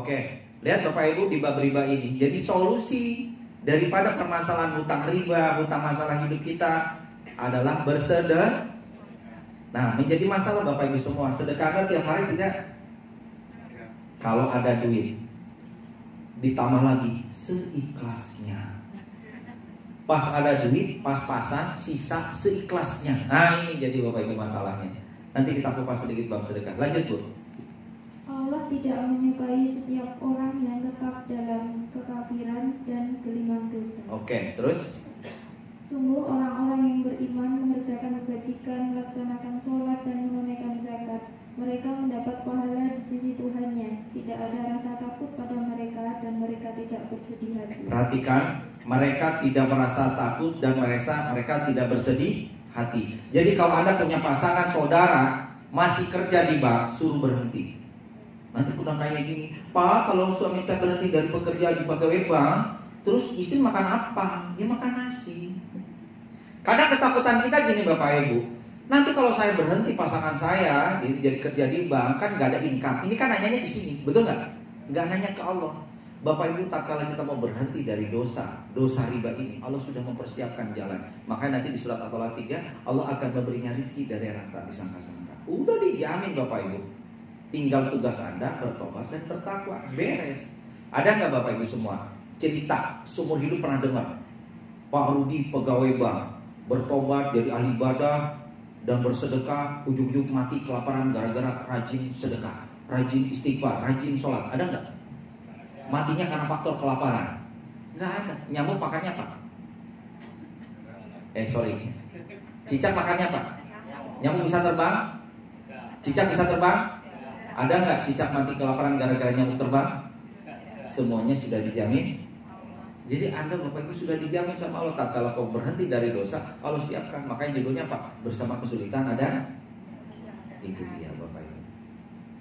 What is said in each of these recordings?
Oke, lihat Bapak Ibu di bab riba ini. Jadi solusi daripada permasalahan hutang riba, hutang masalah hidup kita adalah bersedekah. Nah, menjadi masalah Bapak Ibu semua, sedekah tiap hari tidak? Kalau ada duit, ditambah lagi seikhlasnya. Pas ada duit, pas-pasan, sisa seikhlasnya. Nah, ini jadi Bapak Ibu masalahnya. Nanti kita kupas sedikit bab sedekah. Lanjut Bu. Allah tidak menyukai setiap orang yang tetap dalam kekafiran dan geliman dosa. Oke, terus? Sungguh orang-orang yang beriman mengerjakan kebajikan, melaksanakan sholat dan menunaikan zakat, mereka mendapat pahala di sisi Tuhannya. Tidak ada rasa takut pada mereka dan mereka tidak bersedih hati. Perhatikan, mereka tidak merasa takut dan mereka tidak bersedih hati. Jadi kalau Anda punya pasangan saudara masih kerja di bank, suruh berhenti. Nanti kurang kayak gini, Pak, kalau suami saya berhenti dari pekerjaan di pegawai bank, terus istri makan apa? Dia makan nasi. Kadang ketakutan kita gini Bapak Ibu, nanti kalau saya berhenti pasangan saya jadi kerja di bank kan nggak ada income. Ini kan nanyanya di sini, betul nggak? Nggak nanya ke Allah. Bapak Ibu, tak kala kita mau berhenti dari dosa riba ini, Allah sudah mempersiapkan jalan. Makanya nanti di surat At-Talaq 3, Allah akan memberinya rezeki dari yang tak disangka-sangka. Udah dijamin Bapak Ibu. Tinggal tugas Anda bertobat dan bertakwa, beres. Ada nggak Bapak Ibu semua cerita seumur hidup pernah dengar Pak Rudi pegawai bank bertobat jadi ahli ibadah dan bersedekah, ujung-ujung mati kelaparan gara-gara rajin sedekah, rajin istighfar, rajin sholat? Ada nggak? Matinya karena faktor kelaparan? Nggak ada. Nyamuk makannya apa? Cicak makannya apa? Nyamuk bisa terbang? Cicak bisa terbang? Ada nggak cicak mati kelaparan gara-gara nyamuk terbang? Semuanya sudah dijamin. Jadi Anda Bapak Ibu sudah dijamin sama Allah. Tak kalau kau berhenti dari dosa, Allah siapkan. Makanya judulnya apa? Bersama kesulitan ada. Itu dia Bapak Ibu.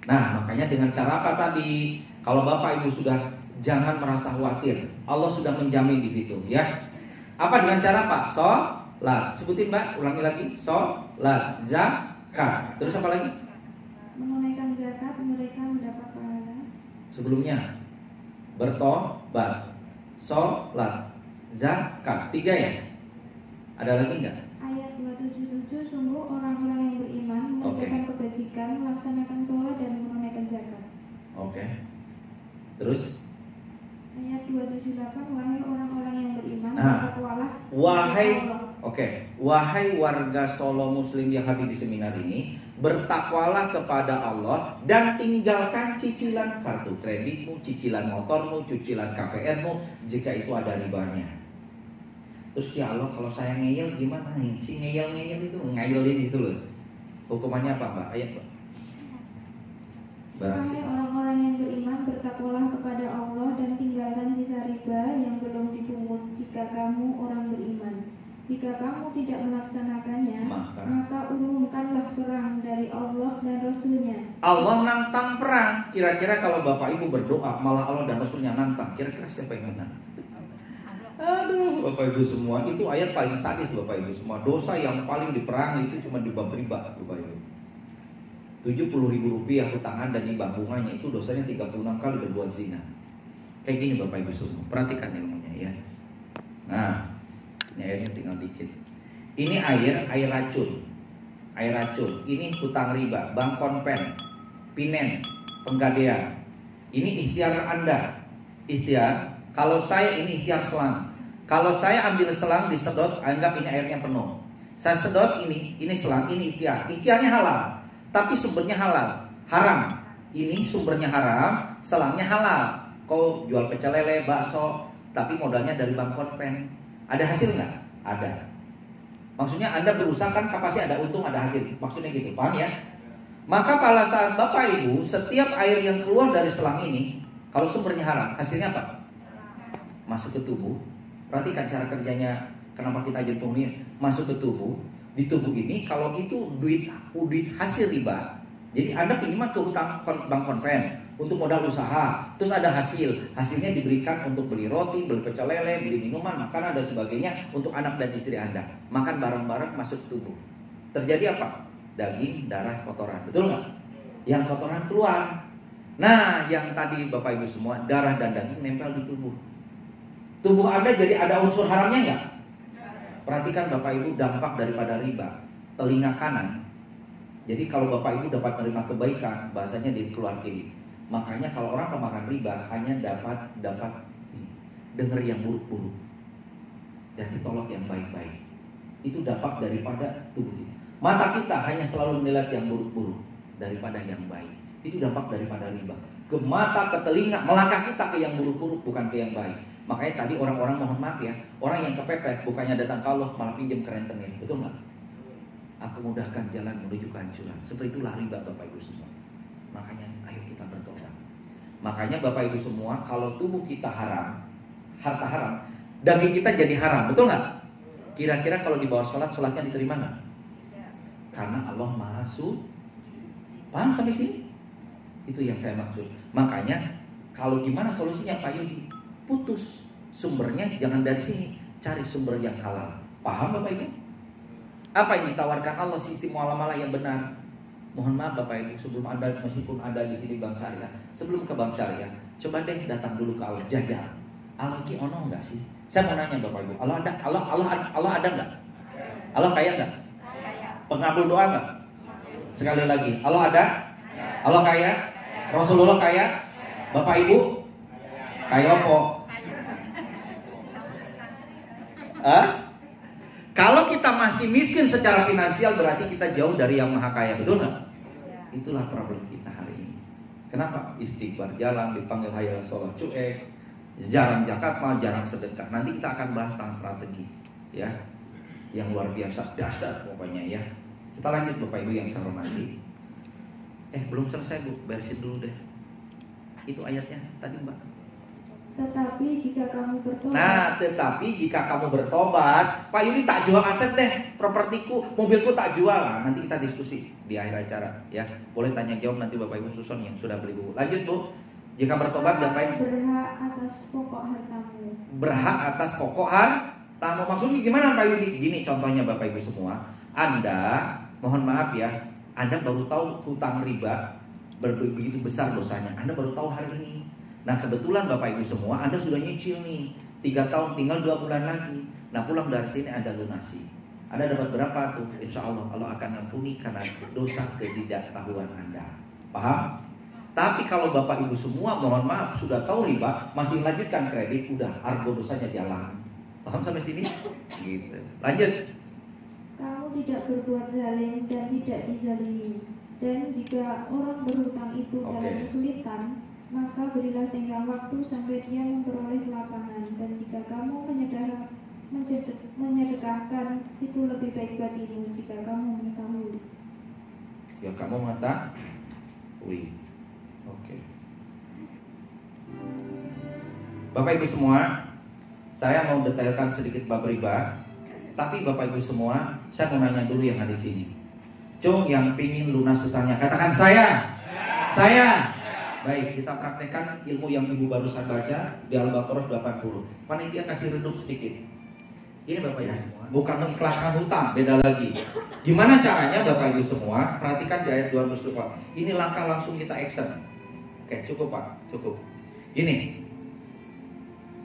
Nah makanya dengan cara apa tadi? Kalau Bapak Ibu sudah, jangan merasa khawatir. Allah sudah menjamin di situ ya. Apa dengan cara Pak? Sholat. Sebutin Mbak, ulangi lagi. Sholat, zakat. Terus apa lagi? Menunaikan zakat, mereka mendapat pahala. Sebelumnya bertobat, sholat, zakat. 3 ya? Ada lagi enggak? Ayat 277, sungguh orang-orang yang beriman mengerjakan kebajikan, melaksanakan sholat dan menunaikan zakat. Oke. Terus? Ayat 278, wahai orang-orang yang beriman, bertakwalah. Wahai warga Solo Muslim yang hadir di seminar ini, bertakwalah kepada Allah dan tinggalkan cicilan kartu kreditmu, cicilan motormu, cicilan KPR-mu jika itu ada ribanya. Terus ya Allah, kalau saya ngeyel gimana nih? Si ngeyel itu, ngayelin itu loh. Hukumannya apa Mbak? Ayat Mbak. Wahai orang-orang yang beriman, bertakwalah kepada Allah dan tinggalkan sisa riba yang belum dipungut jika kamu orang beriman. Jika kamu tidak melaksanakannya, maka umumkanlah perang dari Allah dan Rasulnya. Allah nantang perang. Kira-kira kalau Bapak Ibu berdoa malah Allah dan Rasulnya nantang, kira-kira siapa yang menang? Aduh Bapak Ibu semua, itu ayat paling sadis Bapak Ibu semua. Dosa yang paling diperangi itu cuma di bab riba Bapak Ibu. 70.000 rupiah hutangan dan imbang bunganya, itu dosanya 36 kali berbuat zina. Kayak gini Bapak Ibu semua, perhatikan ilmunya ya. Nah, ini airnya tinggal dikit. Ini air racun. Air racun. Ini hutang riba, bank konven, pinen, penggadean. Ini ikhtiar Anda. Ikhtiar. Kalau saya ini ikhtiar selang. Kalau saya ambil selang disedot, anggap ini airnya penuh. Saya sedot ini selang, ini ikhtiar. Ikhtiarnya halal, tapi sumbernya halal. Haram. Ini sumbernya haram, selangnya halal. Kau jual pecel lele, bakso, tapi modalnya dari bank konven. Ada hasil nggak? Ada. Maksudnya Anda berusaha kan pasti ada untung, ada hasil. Maksudnya gitu, paham ya? Maka pada saat Bapak Ibu, setiap air yang keluar dari selang ini, kalau sumbernya haram, hasilnya apa? Masuk ke tubuh. Perhatikan cara kerjanya. Kenapa kita ajar pemilih masuk ke tubuh? Di tubuh ini, kalau itu duit hasil riba. Jadi Anda pinjam ke hutang bank konven untuk modal usaha, terus ada hasilnya diberikan untuk beli roti, beli pecel lele, beli minuman, makanan dan sebagainya untuk anak dan istri Anda. Makan bareng-bareng masuk tubuh. Terjadi apa? Daging, darah, kotoran. Betul nggak? Yang kotoran keluar. Nah, yang tadi Bapak Ibu semua, darah dan daging nempel di tubuh. Tubuh Anda jadi ada unsur haramnya nggak? Perhatikan Bapak Ibu dampak daripada riba. Telinga kanan. Jadi kalau Bapak Ibu dapat menerima kebaikan, bahasanya di keluar kiri. Makanya kalau orang pemakan riba hanya dapat dengar yang buruk-buruk dan ditolak yang baik-baik. Itu dampak daripada tubuh kita. Mata kita hanya selalu melihat yang buruk-buruk daripada yang baik. Itu dampak daripada riba. Ke mata, ke telinga, melangkah kita ke yang buruk-buruk, bukan ke yang baik. Makanya tadi orang-orang mohon maaf ya, orang yang kepepet bukannya datang ke Allah malah pinjam ke rentenir, betul nggak? Aku mudahkan jalan menuju kehancuran. Seperti itulah riba Bapak Ibu semua. Makanya ayo kita bertobat. Makanya Bapak Ibu semua, kalau tubuh kita haram, harta haram, daging kita jadi haram, betul nggak? Kira-kira kalau di bawah sholat, sholatnya diterima nggak? Karena Allah Maha Suci. Paham sampai sini? Itu yang saya maksud. Makanya kalau gimana solusinya Pak Yudi? Putus sumbernya, jangan dari sini, cari sumber yang halal. Paham Bapak Ibu? Apa yang ditawarkan Allah, sistem muamalah yang benar. Mohon maaf Bapak Ibu, sebelum Anda, meskipun ada di sini Bank Syariah, sebelum ke Bank Syariah, coba deh datang dulu ke Allah, jajal. Allah ki ono enggak sih? Saya mau nanya Bapak Ibu, Allah ada enggak? Allah kaya enggak? Pengabul doa enggak? Sekali lagi, Allah ada? Allah kaya? Rasulullah kaya? Bapak Ibu? Kaya apa? Kalau kita masih miskin secara finansial, berarti kita jauh dari yang maha kaya, betul nggak? Itulah problem kita hari ini. Kenapa? Istighfar jalan, dipanggil hayal sholat cuek, jarang zakat mal, jarang sedekah. Nanti kita akan bahas tentang strategi, ya, yang luar biasa, dasar pokoknya ya. Kita lanjut Bapak Ibu yang saya hormati. Belum selesai Bu, beresin dulu deh. Itu ayatnya tadi Mbak. Tetapi jika kamu bertobat. Nah, tetapi jika kamu bertobat, Pak Yudi tak jual aset deh, propertiku, mobilku tak jual. Nah, nanti kita diskusi di akhir acara, ya. Boleh tanya jawab nanti Bapak Ibu susun yang sudah beli buku. Lanjut Bu. Jika bertobat ngapain? Berhak atas pokok hartamu. Berhak atas pokok hartamu. Maksudnya gimana Pak Yudi? Gini contohnya Bapak Ibu semua. Anda, mohon maaf ya, Anda baru tahu hutang riba begitu besar dosanya. Anda baru tahu hari ini. Nah kebetulan Bapak Ibu semua, Anda sudah nyicil nih 3 tahun, tinggal 2 bulan lagi. Nah pulang dari sini Anda lunasi. Anda dapat berapa tuh? Insya Allah Allah akan ampuni karena dosa ketidaktahuan Anda. Paham? Tapi kalau Bapak Ibu semua, mohon maaf, sudah tahu riba, masih lanjutkan kredit, udah argo dosanya jalan. Paham sampai sini? Gitu. Lanjut. Kamu tidak berbuat zalim dan tidak dizalimi. Dan jika orang berhutang itu dalam kesulitan, maka berilah tenggang waktu sampai dia memperoleh kelapangan. Dan jika kamu menyedekahkan, itu lebih baik bagimu jika kamu mengetahui. Ya kamu mengetahui. Oke. Bapak Ibu semua, saya mau detailkan sedikit bab riba. Tapi Bapak Ibu semua, saya mau nanya dulu yang ada di sini. Cung yang pingin lunas hutangnya, katakan saya. Saya. Baik, kita praktekkan ilmu yang Ibu barusan baca di Al-Baqarah 80. Panitia kasih redup sedikit. Ini Bapak Ibu semua, bukan mengikhlaskan hutang, beda lagi. Gimana caranya Bapak Ibu semua? Perhatikan di ayat 204. Ini langkah langsung kita action. Oke, cukup Pak, cukup. Gini,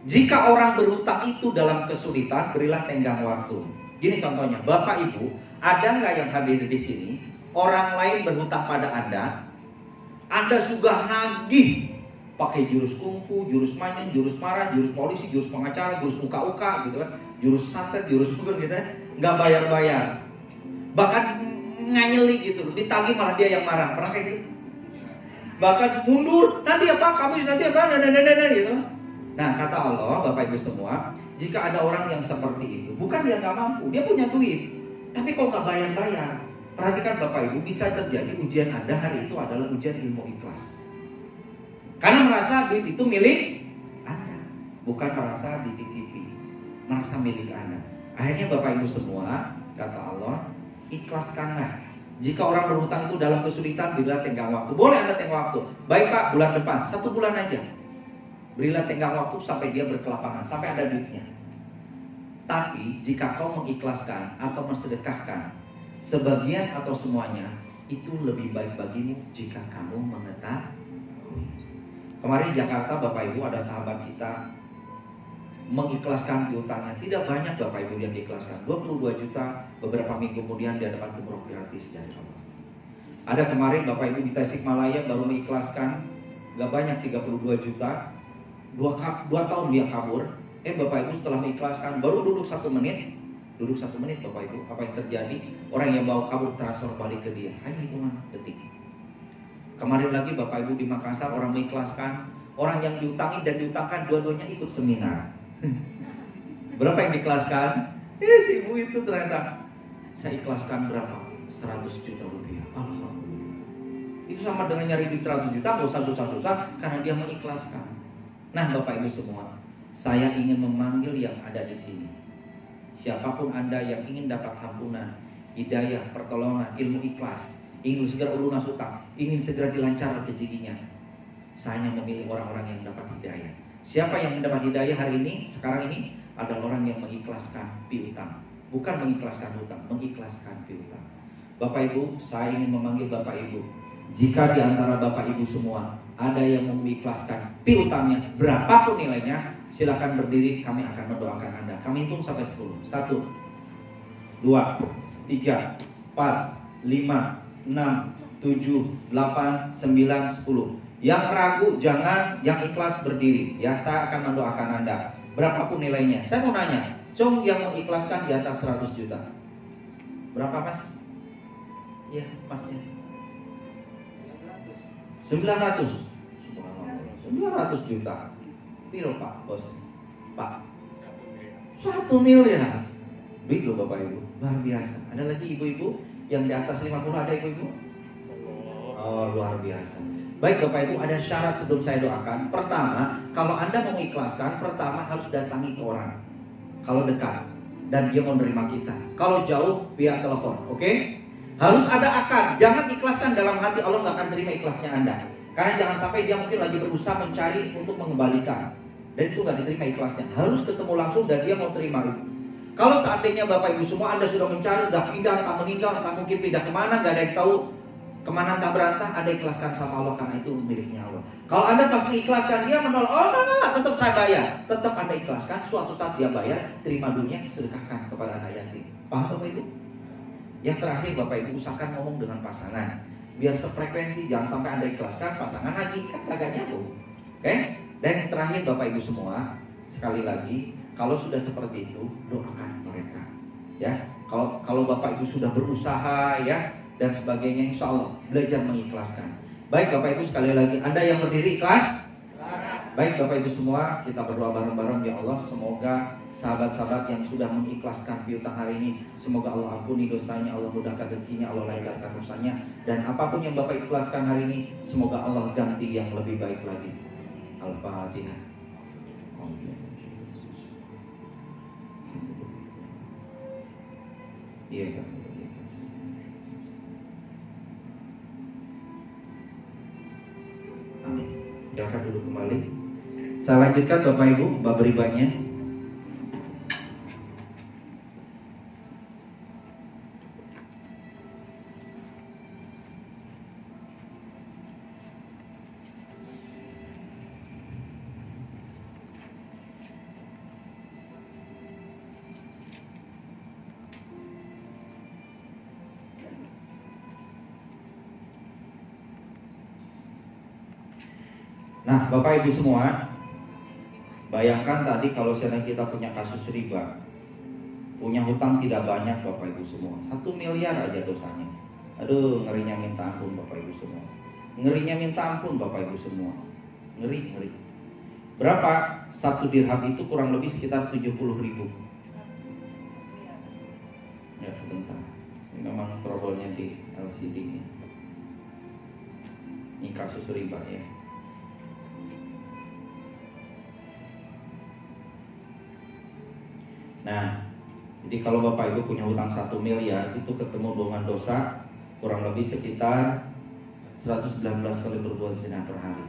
jika orang berhutang itu dalam kesulitan, berilah tenggang waktu. Gini contohnya, Bapak Ibu, ada nggak yang hadir di sini? Orang lain berhutang pada Anda sudah nagih pakai jurus kungfu, jurus manyun, jurus marah, jurus polisi, jurus pengacara, jurus uka-uka gitu kan, jurus santet, jurus bukan gitu, nggak bayar-bayar, bahkan nganyeli gitu, ditagih malah dia yang marah, pernah kayak gitu? Bahkan mundur, nanti apa, kamu nanti apa, gitu. Nah kata Allah, Bapak Ibu semua, jika ada orang yang seperti itu, bukan dia nggak mampu, dia punya duit, tapi kok nggak bayar-bayar. Perhatikan Bapak Ibu, bisa terjadi ujian Anda hari itu adalah ujian ilmu ikhlas. Karena merasa duit itu milik Anda, bukan merasa dititipi, merasa milik Anda. Akhirnya Bapak Ibu semua, kata Allah, ikhlaskanlah. Jika orang berhutang itu dalam kesulitan, berilah tenggang waktu. Boleh Anda tenggang waktu. Baik Pak, bulan depan, 1 bulan aja. Berilah tenggang waktu sampai dia berkelapangan, sampai ada duitnya. Tapi jika kau mengikhlaskan atau mensedekahkan sebagian atau semuanya, itu lebih baik bagimu jika kamu mengetahui. Kemarin di Jakarta Bapak Ibu ada sahabat kita mengikhlaskan piutangnya. Tidak banyak Bapak Ibu yang diikhlaskan, 22 juta. Beberapa minggu kemudian dia dapat umroh gratis dari Allah. Ada kemarin Bapak Ibu di Tasikmalaya baru mengikhlaskan, gak banyak, 32 juta. 2 tahun dia kabur. Bapak Ibu setelah mengikhlaskan baru duduk 1 menit. Duduk 1 menit Bapak Ibu, apa yang terjadi? Orang yang bawa kabur transfer balik ke dia, hanya hitungan detik. Kemarin lagi Bapak Ibu di Makassar orang mengikhlaskan, orang yang diutangi dan diutangkan dua-duanya ikut seminar. Berapa yang diikhlaskan? Si ibu itu ternyata, saya ikhlaskan berapa? 100 juta rupiah. Alhamdulillah. Itu sama dengan nyari duit 100 juta, gak usah susah-susah karena dia mengikhlaskan. Nah Bapak Ibu semua, saya ingin memanggil yang ada di sini. Siapapun Anda yang ingin dapat ampunan, hidayah, pertolongan, ilmu ikhlas, ingin segera lunas utang, ingin segera dilancarkan rezekinya, saya hanya memilih orang-orang yang dapat hidayah. Siapa yang mendapat hidayah hari ini, sekarang ini? Adalah orang yang mengikhlaskan piutang. Bukan mengikhlaskan hutang, mengikhlaskan piutang. Bapak Ibu, saya ingin memanggil Bapak Ibu. Jika di antara Bapak Ibu semua ada yang mengikhlaskan piutangnya, berapapun nilainya, silakan berdiri, kami akan mendoakan Anda. Kami hitung sampai 10. 1, 2, 3, 4, 5, 6, 7, 8, 9, 10. Yang ragu jangan, yang ikhlas berdiri. Ya, saya akan mendoakan Anda. Berapapun nilainya. Saya mau nanya, Cung yang mengikhlaskan di atas 100 juta. Berapa Mas? Ya, Masnya. 900. 900 juta. Piro Pak, Bos? Pak. 1 miliar. Big loh Bapak Ibu, luar biasa. Ada lagi ibu-ibu yang di atas 50, ada ibu-ibu? Oh, luar biasa. Baik Bapak Ibu, ada syarat sebelum saya doakan. Pertama, kalau Anda mau mengikhlaskan, pertama harus datangi ke orang. Kalau dekat dan dia mau menerima kita. Kalau jauh, via telepon, oke? Harus ada akad. Jangan ikhlaskan dalam hati, Allah nggak akan terima ikhlasnya Anda. Karena jangan sampai dia mungkin lagi berusaha mencari untuk mengembalikan, dan itu nggak diterima ikhlasnya. Harus ketemu langsung dan dia mau terima itu. Kalau seandainya Bapak Ibu semua Anda sudah mencari, sudah pindah, entah meninggal, entah mungkin pindah kemana, nggak ada yang tahu kemana entah berantah, Anda ikhlaskan sama Allah karena itu miliknya Allah. Kalau Anda pas mengikhlaskan dia menolak, oh enggak, tetap saya bayar. Tetap Anda ikhlaskan, suatu saat dia bayar, terima dunia, sedekahkan kepada anak yatim. Paham Bapak Ibu? Yang terakhir Bapak Ibu, usahakan ngomong dengan pasangan biar sefrekuensi, jangan sampai Anda ikhlaskan pasangan lagi kan kagak nyambung. Oke? Dan yang terakhir Bapak Ibu semua, sekali lagi, kalau sudah seperti itu, doakan mereka. Ya, kalau Bapak Ibu sudah berusaha ya dan sebagainya, insya Allah belajar mengikhlaskan. Baik Bapak Ibu, sekali lagi, Anda yang berdiri ikhlas? Baik Bapak Ibu semua, kita berdoa bareng-bareng. Ya Allah, semoga sahabat-sahabat yang sudah mengikhlaskan piutang hari ini, semoga Allah ampuni dosanya, Allah mudahkan rezekinya, Allah lancarkan usahanya. Dan apapun yang Bapak ikhlaskan hari ini, semoga Allah ganti yang lebih baik lagi. Al-Fatihah. Iya kan? Amin. Silakan duduk kembali. Saya lanjutkan Bapak Ibu bab ribanya. Nah, Bapak Ibu semua, bayangkan tadi kalau misalnya kita punya kasus riba, punya hutang tidak banyak Bapak Ibu semua, 1 miliar aja dosanya. Aduh, ngerinya minta ampun Bapak Ibu semua. Ngerinya minta ampun Bapak Ibu semua. Ngeri. Berapa? 1 dirham itu kurang lebih sekitar 70.000. Ya sebentar, ini memang trouble-nya di LCD-nya. Ini kasus riba ya. Nah, jadi kalau Bapak Ibu punya hutang 1 miliar, itu ketemu dengan dosa kurang lebih sekitar 119 kali berbuat zina per hari.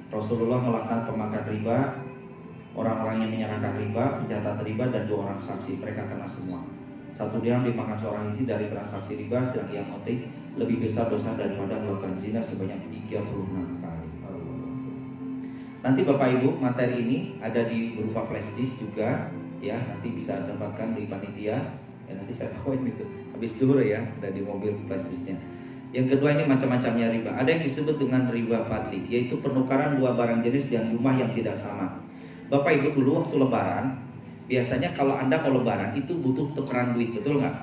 Rasulullah melaknat pemakan riba, orang-orang yang menyerahkan riba, pencatat riba, dan 2 orang saksi. Mereka kena semua. 1 dirham dimakan seorang isi dari transaksi riba, sedang yang motif lebih besar dosa daripada melakukan zina sebanyak 36 kali. Allah. Nanti Bapak Ibu, materi ini ada di berupa flash disk juga, ya. Nanti bisa dapatkan di panitia. Ya, nanti saya tahuin itu. Habis duhur ya, ada di mobil flash disknya. Yang kedua ini macam-macamnya riba. Ada yang disebut dengan riba fadli, yaitu penukaran dua barang jenis dan jumlah yang tidak sama. Bapak Ibu, dulu waktu lebaran, biasanya kalau Anda mau lebaran itu butuh tukeran duit, betul nggak?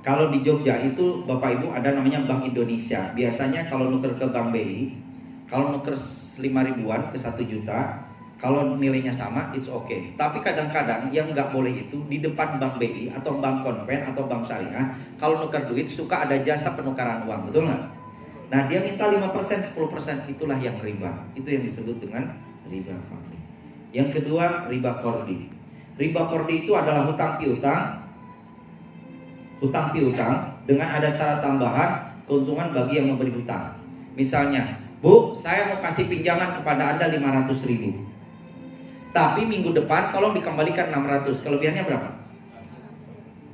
Kalau di Jogja itu Bapak Ibu ada namanya Bank Indonesia. Biasanya kalau nuker ke Bank BI, kalau nuker 5 ribuan ke 1 juta, kalau nilainya sama, it's okay. Tapi kadang-kadang yang nggak boleh itu di depan Bank BI atau Bank Konven atau Bank Syariah, kalau nuker duit suka ada jasa penukaran uang, betul nggak? Nah dia minta 5%, 10%, itulah yang riba. Itu yang disebut dengan riba fadli. Yang kedua, riba kordi. Riba kordi itu adalah hutang piutang dengan ada syarat tambahan keuntungan bagi yang memberi hutang. Misalnya, Bu, saya mau kasih pinjaman kepada Anda 500 ribu, tapi minggu depan tolong dikembalikan 600. Kelebihannya berapa?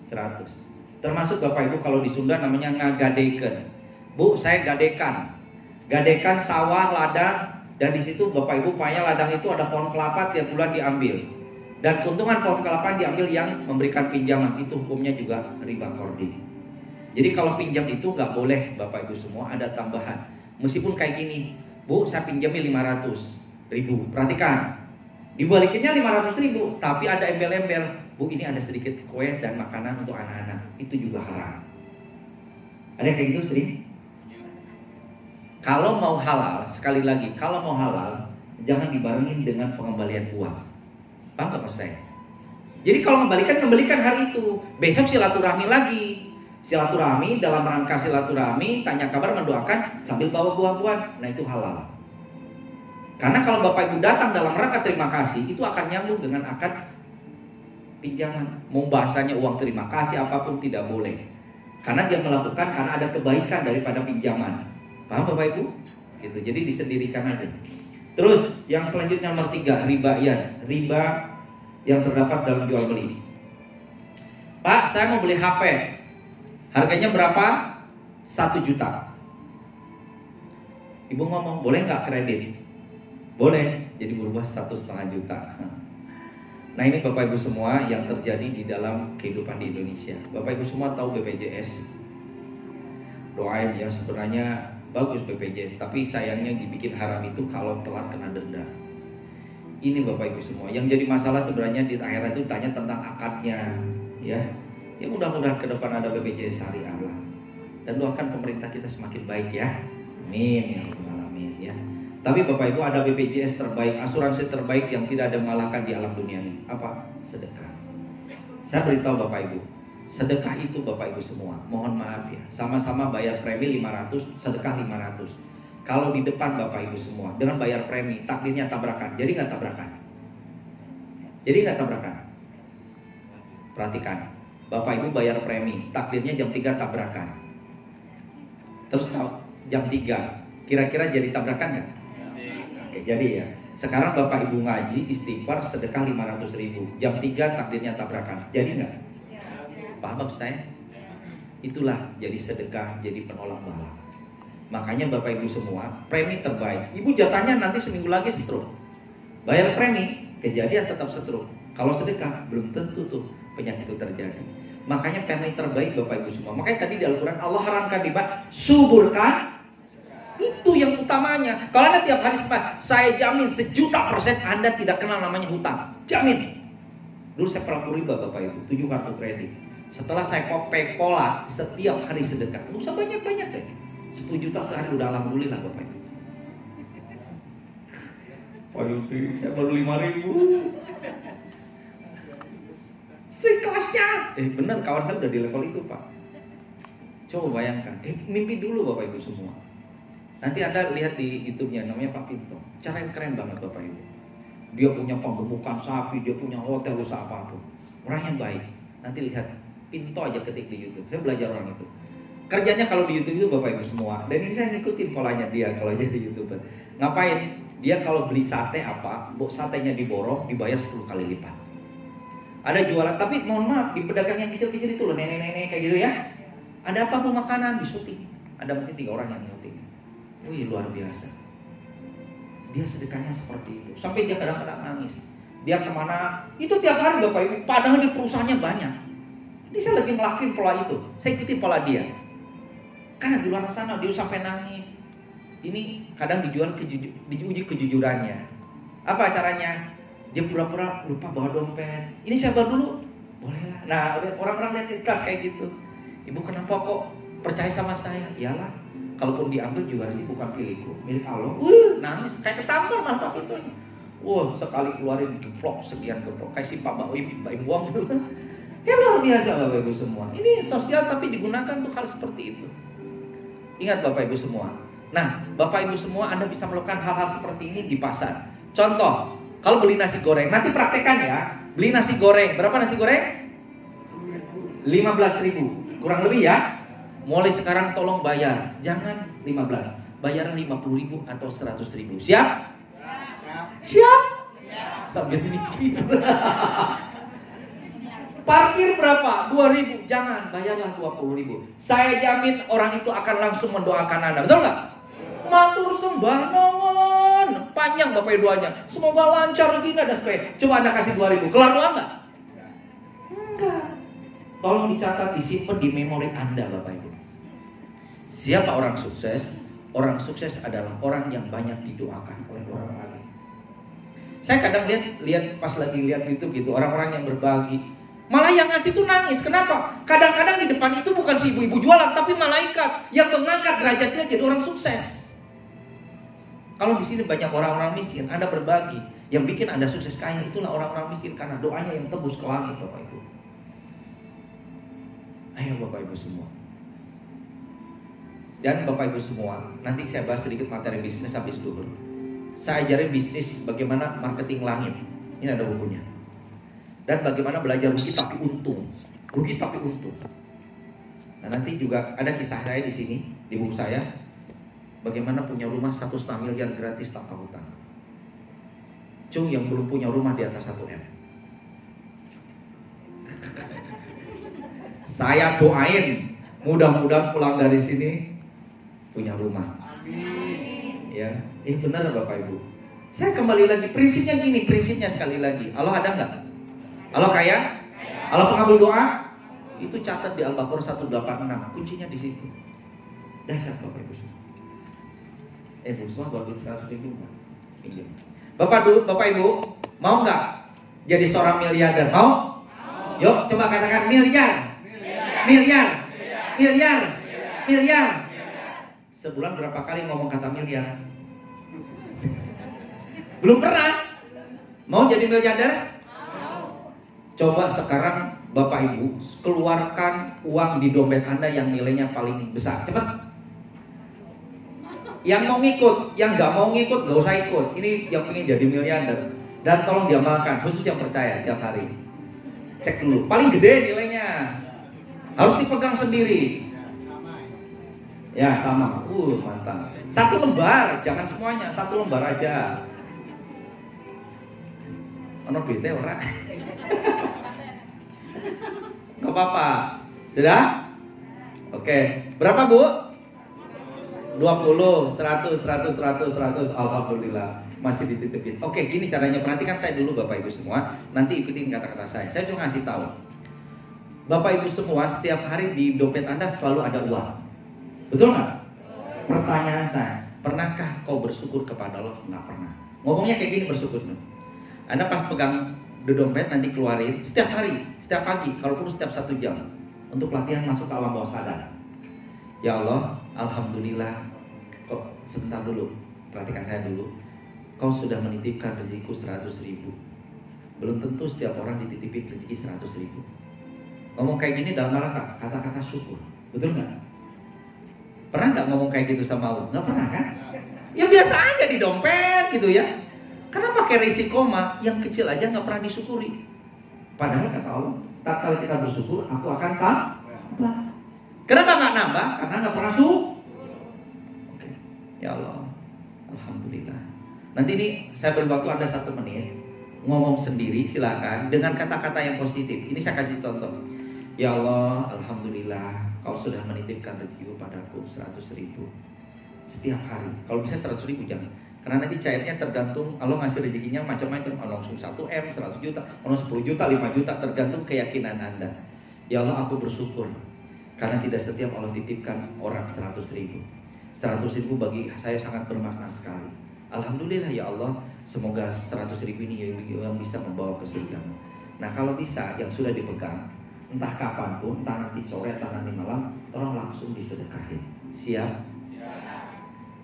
100. Termasuk Bapak Ibu kalau di Sunda namanya ngagadekan. Bu, saya gadekan sawah, ladang, dan di situ Bapak Ibu punya ladang itu ada pohon kelapa, tiap bulan diambil. Dan keuntungan pohon kelapa diambil yang memberikan pinjaman, itu hukumnya juga riba kordi. Jadi kalau pinjam itu nggak boleh Bapak Ibu semua, ada tambahan. Meskipun kayak gini, Bu, saya pinjamnya 500 ribu. Perhatikan, dibalikinnya 500 ribu, tapi ada embel-embel, Bu, ini ada sedikit kue dan makanan untuk anak-anak. Itu juga haram. Ada yang kayak gitu sering? Kalau mau halal, sekali lagi, kalau mau halal, jangan dibarengin dengan pengembalian uang. Paham gak maksud saya? Jadi kalau kembalikan hari itu. Besok silaturahmi lagi. Silaturahmi, dalam rangka silaturahmi, tanya kabar, mendoakan sambil bawa buah-buahan. Nah itu halal. Karena kalau Bapak Ibu datang dalam rangka terima kasih, itu akan nyambung dengan akad pinjaman. Mau bahasanya uang terima kasih apapun tidak boleh. Karena dia melakukan karena ada kebaikan daripada pinjaman. Paham Bapak Ibu? Gitu. Jadi disendirikan aja. Terus yang selanjutnya nomor 3, ribaian. Riba yang terdapat dalam jual beli. Pak, saya mau beli HP. Harganya berapa? 1 juta. Ibu ngomong, boleh nggak kredit? Boleh. Jadi berubah 1,5 juta. Nah ini Bapak Ibu semua yang terjadi di dalam kehidupan di Indonesia. Bapak Ibu semua tahu BPJS. Doain ya, sebenarnya bagus BPJS, tapi sayangnya dibikin haram itu kalau telat kena denda. Ini Bapak Ibu semua, yang jadi masalah sebenarnya di akhirat itu tanya tentang akadnya, ya. Ya mudah-mudahan ke depan ada BPJS syariah lah. Dan doakan pemerintah kita semakin baik ya. Amin ya rabbal alamin ya. Tapi Bapak Ibu ada BPJS terbaik, asuransi terbaik yang tidak ada mengalahkan di alam dunia ini. Apa? Sedekah. Saya beritahu Bapak Ibu, sedekah itu Bapak Ibu semua, mohon maaf ya, sama-sama bayar premi 500, sedekah 500. Kalau di depan Bapak Ibu semua dengan bayar premi, takdirnya tabrakan. Jadi nggak tabrakan? Jadi nggak tabrakan? Perhatikan, Bapak Ibu bayar premi, takdirnya jam 3 tabrakan. Terus jam 3, kira-kira jadi tabrakan nggak? Oke, jadi ya. Sekarang Bapak Ibu ngaji, istighfar, sedekah 500 ribu. Jam 3 takdirnya tabrakan. Jadi nggak? Paham maksud saya? Itulah jadi sedekah, jadi penolak bala. Makanya Bapak Ibu semua, premi terbaik. Ibu jatahnya nanti seminggu lagi stroke. Bayar premi, kejadian tetap stroke. Kalau sedekah, belum tentu tuh penyakit itu terjadi. Makanya premi terbaik Bapak Ibu semua. Makanya tadi di Al-Quran Allah haramkan riba, suburkan. Itu yang utamanya. Kalau Anda tiap hari sempat, saya jamin 1.000.000% Anda tidak kenal namanya hutang. Jamin. Dulu saya pelaku riba Bapak Ibu, 7 kartu kredit. Setelah saya kopek pola setiap hari sedekah, nggak usah banyak-banyak deh, 10 juta sehari udah alhamdulillah Bapak Ibu. Pak Yufi, saya baru 5.000. Seikhlasnya. Benar kawan saya udah di level itu Pak. Coba bayangkan, mimpi dulu Bapak Ibu semua. Nanti Anda lihat di YouTube-nya namanya Pak Pinto. Cara yang keren banget Bapak Ibu. Dia punya penggemukan sapi, dia punya hotel, usaha apapun. Orang yang baik. Nanti lihat Pinto aja ketik di YouTube. Saya belajar orang itu. Kerjanya kalau di YouTube itu Bapak Ibu semua. Dan ini saya ngikutin polanya dia kalau jadi YouTuber. Ngapain? Dia kalau beli sate apa, satenya diborong, dibayar 10 kali lipat. Ada jualan, tapi mohon maaf, di pedagang yang kecil-kecil itu loh, nenek-nenek kayak gitu ya. Ada apa pun makanan, di syuting. Ada mungkin 3 orang yang syuting. Wih, luar biasa. Dia sedekahnya seperti itu. Sampai dia kadang-kadang nangis. Dia kemana, itu tiap hari Bapak Ibu. Padahal di perusahaannya banyak. Ini saya lagi ngelakuin pola itu. Saya ikuti pola dia. Karena di luar sana dia sampai nangis. Ini kadang diuji kejujurannya. Apa caranya? Dia pura-pura lupa bawa dompet. Ini saya bawa dulu. Bolehlah. Nah, orang-orang lihat ikhlas kayak gitu. Ibu kenapa kok percaya sama saya? Iyalah. Kalaupun diambil juga ini bukan milikku, milik Allah. Nangis. Kayak ketampar malah pintunya. Sekali keluarin diplok sekian geprok. Kayak si Pak Mbak buang gitu. Ya luar biasa Bapak Ibu semua. Ini sosial tapi digunakan untuk hal seperti itu. Ingat Bapak Ibu semua. Nah, Bapak Ibu semua, Anda bisa melakukan hal-hal seperti ini di pasar. Contoh, kalau beli nasi goreng, nanti praktekan ya. Beli nasi goreng, berapa nasi goreng? 15.000, kurang lebih ya. Mulai sekarang tolong bayar, jangan 15, bayar 50.000 atau 100.000. Siap? Siap? Sambil mikir. Parkir berapa? 2.000, jangan, bayarlah 20.000. Saya jamin orang itu akan langsung mendoakan Anda, betul nggak? Matur sembarangan, panjang Bapak Ibu doanya. Semoga lancar rezekinya dan sebagainya. Coba Anda kasih 2.000, kelar doa nggak? Enggak. Tolong dicatat, disimpan di memori Anda Bapak Ibu. Siapa orang sukses? Orang sukses adalah orang yang banyak didoakan oleh orang lain. Saya kadang lihat pas lagi lihat YouTube gitu, orang-orang yang berbagi, malah yang ngasih tuh nangis. Kenapa? Kadang-kadang di depan itu bukan si ibu-ibu jualan, tapi malaikat yang mengangkat derajatnya jadi orang sukses. Kalau di sini banyak orang-orang miskin, Anda berbagi, yang bikin Anda sukses kaya itulah orang-orang miskin karena doanya yang tembus ke langit Bapak Ibu. Ayo Bapak Ibu semua. Dan Bapak Ibu semua, nanti saya bahas sedikit materi bisnis habis duhur. Saya ajarin bisnis bagaimana marketing langit. Ini ada bukunya. Dan bagaimana belajar rugi tapi untung. Rugi tapi untung. Nah, nanti juga ada kisah saya di sini, di buku saya. Bagaimana punya rumah 1,5 miliar gratis tanpa hutang. Cung yang belum punya rumah di atas 1 M. Saya doain mudah-mudahan pulang dari sini punya rumah. Amin. Ya, benar Bapak Ibu. Saya kembali lagi, prinsipnya sekali lagi. Allah ada nggak? Allah kaya? Allah pengabul doa? Itu catat di Al-Baqarah 186. Kuncinya di situ. Dahsyat Bapak Ibu. Bu semua baru 100.000 pinjam. Bapak Ibu, mau nggak jadi seorang miliarder? Mau? Yuk coba katakan miliar. Sebulan berapa kali ngomong kata miliar? Belum pernah. Mau jadi miliarder? Coba sekarang Bapak Ibu keluarkan uang di dompet Anda yang nilainya paling besar. Cepat. Yang mau ngikut, yang nggak mau ngikut nggak usah ikut. Ini yang ingin jadi miliarder. Dan tolong diamalkan, khusus yang percaya tiap hari. Cek dulu, paling gede nilainya. Harus dipegang sendiri. Ya sama, mantap. 1 lembar, jangan semuanya, 1 lembar aja. Ono bete ora? Gak apa-apa. Sudah? Oke, berapa Bu? 20, 100, alhamdulillah masih dititipin. Oke, gini caranya, perhatikan saya dulu Bapak Ibu semua. Nanti ikutin kata-kata saya. Saya cuma ngasih tahu. Bapak Ibu semua, setiap hari di dompet Anda selalu ada uang. Betul nggak? Pertanyaan saya, pernahkah kau bersyukur kepada Allah? Nggak pernah. Ngomongnya kayak gini bersyukur. Anda pas pegang di dompet nanti keluarin setiap hari, setiap pagi, kalaupun setiap 1 jam untuk latihan masuk ke alam bawah sadar. Ya Allah, alhamdulillah. Kok sebentar dulu, perhatikan saya dulu. Kau sudah menitipkan rezekiku 100.000. Belum tentu setiap orang dititipin rezeki 100.000. Ngomong kayak gini dalam rangka kata-kata syukur, betul nggak? Pernah nggak ngomong kayak gitu sama Allah? Nggak pernah kan? Ya biasa aja di dompet gitu ya. Karena pakai risiko mah yang kecil aja nggak pernah disyukuri. Padahal kata Allah, tak kalau kita bersyukur, aku akan tambah. Kenapa nggak nambah? Karena nggak pernah syukur. Oke, ya Allah, alhamdulillah. Nanti nih saya beri waktu Anda 1 menit ngomong sendiri, silakan dengan kata-kata yang positif. Ini saya kasih contoh. Ya Allah, alhamdulillah, Kau sudah menitipkan rezeki padaku 100.000 setiap hari. Kalau bisa 100.000 jangan. Karena nanti cairnya tergantung Allah ngasih rezekinya macam-macam. Langsung 1M, 100 juta, 10 juta, 5 juta, tergantung keyakinan Anda. Ya Allah, aku bersyukur karena tidak setiap Allah titipkan orang 100.000. 100.000 bagi saya sangat bermakna sekali. Alhamdulillah ya Allah, semoga 100.000 ini yang bisa membawa ke surga. Nah kalau bisa yang sudah dipegang, entah kapanpun, entah nanti sore, entah nanti malam, tolong langsung disedekahin. Siap?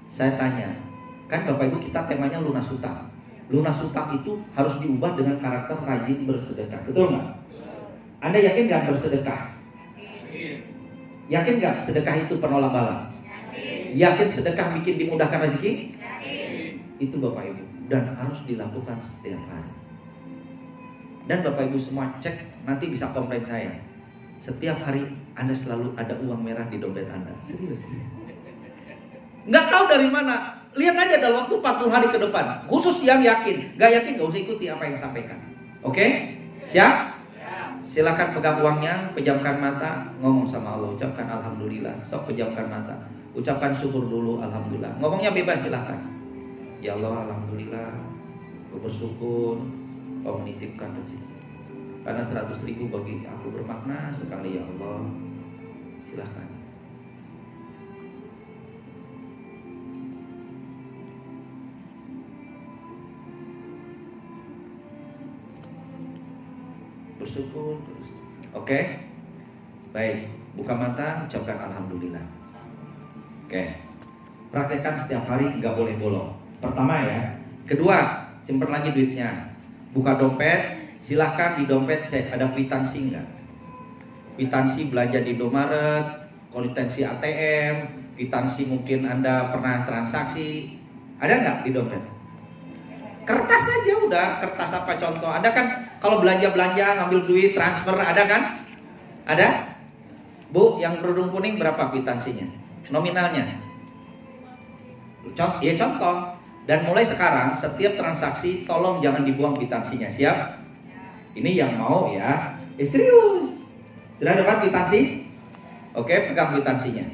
Saya tanya, kan Bapak Ibu kita temanya lunas hutang. Lunas hutang itu harus diubah dengan karakter rajin bersedekah. Betul nggak? Anda yakin nggak bersedekah? Yakin nggak sedekah itu penolak bala? Yakin sedekah bikin dimudahkan rezeki? Itu Bapak Ibu, dan harus dilakukan setiap hari. Dan Bapak Ibu semua cek, nanti bisa komplain saya. Setiap hari Anda selalu ada uang merah di dompet Anda. Serius. Nggak tahu dari mana. Lihat aja dalam waktu 40 hari ke depan. Khusus yang yakin. Nggak yakin nggak usah ikuti apa yang sampaikan. Oke? Siap? Silakan pegang uangnya, pejamkan mata, ngomong sama Allah, ucapkan alhamdulillah. Sok pejamkan mata, ucapkan syukur dulu, alhamdulillah. Ngomongnya bebas silakan. Ya Allah, alhamdulillah, aku bersyukur Kau menitipkan rezeki. Karena 100.000 bagi aku bermakna sekali ya Allah. Silahkan. Bersyukur terus. Oke? Baik, buka mata, ucapkan alhamdulillah. Oke. Praktekkan setiap hari, nggak boleh bolong. Pertama ya. Kedua, simpan lagi duitnya. Buka dompet, silahkan di dompet cek ada kwitansi nggak. Kwitansi belanja di Indomaret, kwitansi ATM, kwitansi mungkin Anda pernah transaksi. Ada nggak di dompet? Kertas aja udah, kertas apa contoh? Ada kan kalau belanja-belanja ngambil duit transfer ada kan? Ada? Bu, yang kerudung kuning berapa kwitansinya? Nominalnya? Contoh. Dan mulai sekarang setiap transaksi tolong jangan dibuang kwitansinya. Siap? Ini yang mau ya. Serius. Sudah dapat kwitansi? Oke, pegang kwitansinya.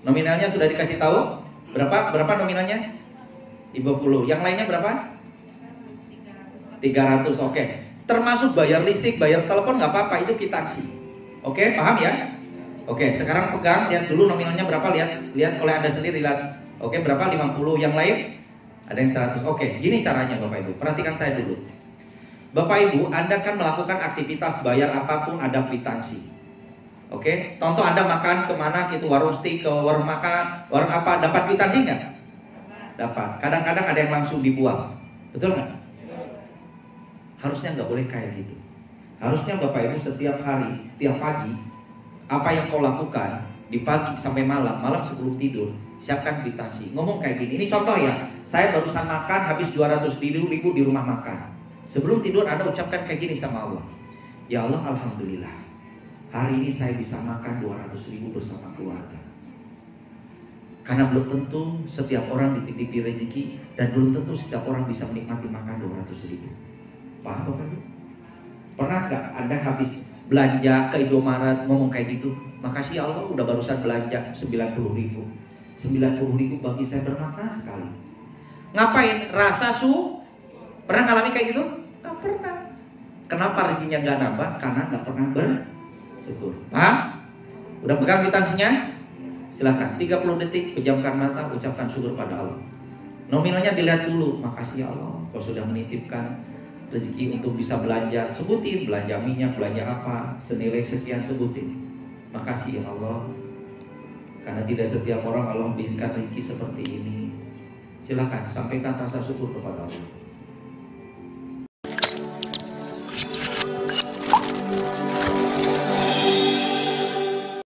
Nominalnya sudah dikasih tahu? Berapa nominalnya? 50. Yang lainnya berapa? 300. Oke. Termasuk bayar listrik, bayar telepon nggak apa-apa, itu kwitansi. Oke, paham ya? Oke, sekarang pegang, lihat dulu nominalnya berapa, lihat oleh Anda sendiri, lihat. Oke, berapa? 50. Yang lain? Ada yang 100. Oke, gini caranya Bapak Ibu. Perhatikan saya dulu. Bapak Ibu, Anda kan melakukan aktivitas bayar apapun ada kwitansi. Oke, contoh Anda makan kemana gitu, warung steak, ke warung makan, warung apa, dapat kwitansi nggak? Dapat. Kadang-kadang ada yang langsung dibuang. Betul nggak? Harusnya nggak boleh kayak gitu. Harusnya Bapak Ibu setiap hari, tiap pagi, apa yang kau lakukan di pagi sampai malam sebelum tidur, siapkan kwitansi. Ngomong kayak gini, ini contoh ya. Saya barusan makan habis 200.000 di rumah makan. Sebelum tidur Anda ucapkan kayak gini sama Allah. Ya Allah, alhamdulillah, hari ini saya bisa makan 200.000 bersama keluarga. Karena belum tentu setiap orang dititipi rezeki, dan belum tentu setiap orang bisa menikmati makan 200.000. Paham Bapak Ibu? Pernah gak Anda habis belanja ke Indomaret ngomong kayak gitu? Makasih ya Allah, udah barusan belanja 90.000. 90.000 bagi saya bermakna sekali. Ngapain? Rasa pernah ngalami kayak gitu? Gak pernah. Kenapa rezekinya gak nambah? Karena gak pernah bersyukur. Paham? Udah pegang kwitansinya? Silahkan 30 detik, pejamkan mata, ucapkan syukur pada Allah. Nominalnya dilihat dulu. Makasih ya Allah, kau sudah menitipkan rezeki untuk bisa belanja. Sebutin, belanja minyak, belanja apa, senilai sekian, sebutin. Makasih ya Allah, karena tidak setiap orang Allah berikan rezeki seperti ini. Silakan sampaikan rasa syukur kepada Allah.